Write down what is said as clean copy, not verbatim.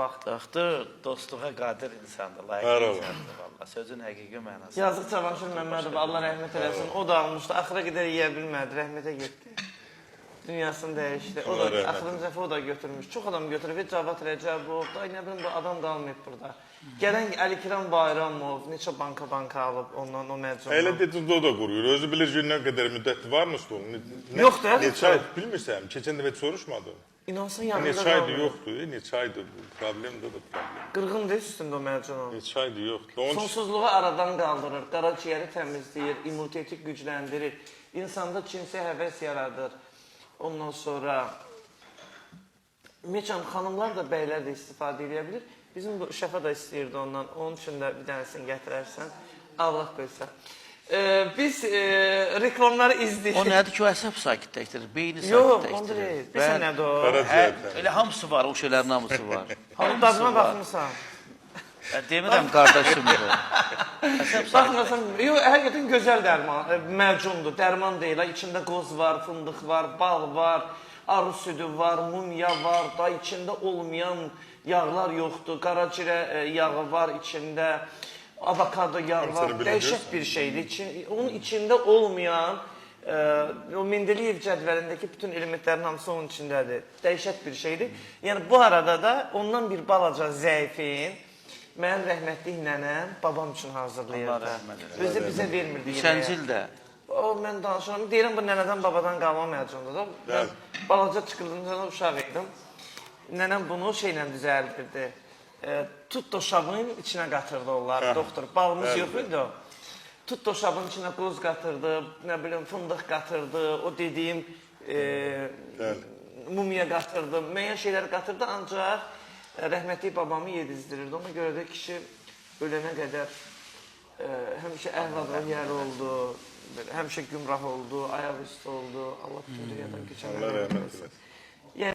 baxdıqdır, dostluğa qadir insandır, Var layiq olun. insandır valla. Sözün həqiqi mənası. Yazıq Cavanşir Məmmədov, Allah rəhmət eləsin. O da almışdı, axıra qədər yeyə bilmədi, rəhmətə getdi. Dünyasını dəyişdi. O da Allah rəhmət axırıncı dəfə o da götürmüş. Çox adam götürüb. Cavad Rəcəbov, da nə bilim bu adam qalmayıb burada. Gələn Əlikiram Bayramov neçə banka alıb ondan o məcnundan. Elə dediniz o da quruyur. Özü bilir ki, nə qədər müddəti varmı stolun? Yoxdur, hələ Neçə ay bilmirsəm. Keçən dəfə soruşmadı. İnansın yanında Neçə aydır qalmır. yoxdur. Neçə aydır bu. Problemdir da problem. Qırğındır üstündə o məcnun. Neçə aydır yoxdur. Onun Sonsuzluğu aradan qaldırır, qaraciğeri təmizləyir, immuniteti gücləndirir, insanda cinsi həvəs yaradır. Ondan sonra Meçan xanımlar da, bəylər də istifadə edə bilir. Bizim bu şəfa da istəyirdi ondan. Onun üçün də bir dənəsini gətirərsən. Allah qoysa. Biz reklamları O izləyirik. nədir ki, o əsəb sakitləşdirir, beyni Yox, sakitləşdirir. onda deyil. Bilsən nədir o? Qaraciyərdən. Elə hamısı var, o şeylərin hamısı var. Onun dadına baxmısan. Demirəm qardaşımdır o. Əsəb Baxmırsan, yox, həqiqətən gözəl dərman, mərcundur. Dərman deyil, içində qoz var, fındıq var, bal var, arı südü var, mumya var, da içində olmayan yağlar yoxdur. Qaracirə yağı var içində, avokado yağı var. Dəhşət bir şeydir. Onun içində olmayan, o Mendeleyev cədvəlindəki bütün elementlərin hamısı onun içindədir. Dəhşət bir şeydir. Yəni bu arada da ondan bir balaca zəifin, mənim rəhmətli nənəm babam üçün hazırlayırdı. Allah rəhmət eləsin. Özü də bizə vermirdi yeməyə. Neçənci ildə? O, mən danışıram. Deyirəm, bu nənədən babadan qalma məcundur da. Mən balaca çıxırdığımda uşaq idim. Nənəm bunu şeylə düzəldirdi. Tut doşabın içinə qatırdı onlar, doktor. Balımız yox idi o. Tut doşabın içinə qoz qatırdı, nə bilim, fındıq qatırdı, o dediyim mumya qatırdı, müəyyən şeylər qatırdı, ancaq rəhmətli babamı yedizdirirdi. Ona görə də kişi ölənə qədər həmişə əhval-ruhiyyəli oldu, həmişə gümrah oldu, ayaq üstü oldu. Allah bütün dünyadan keçənlər Allah rəhmət eləsin.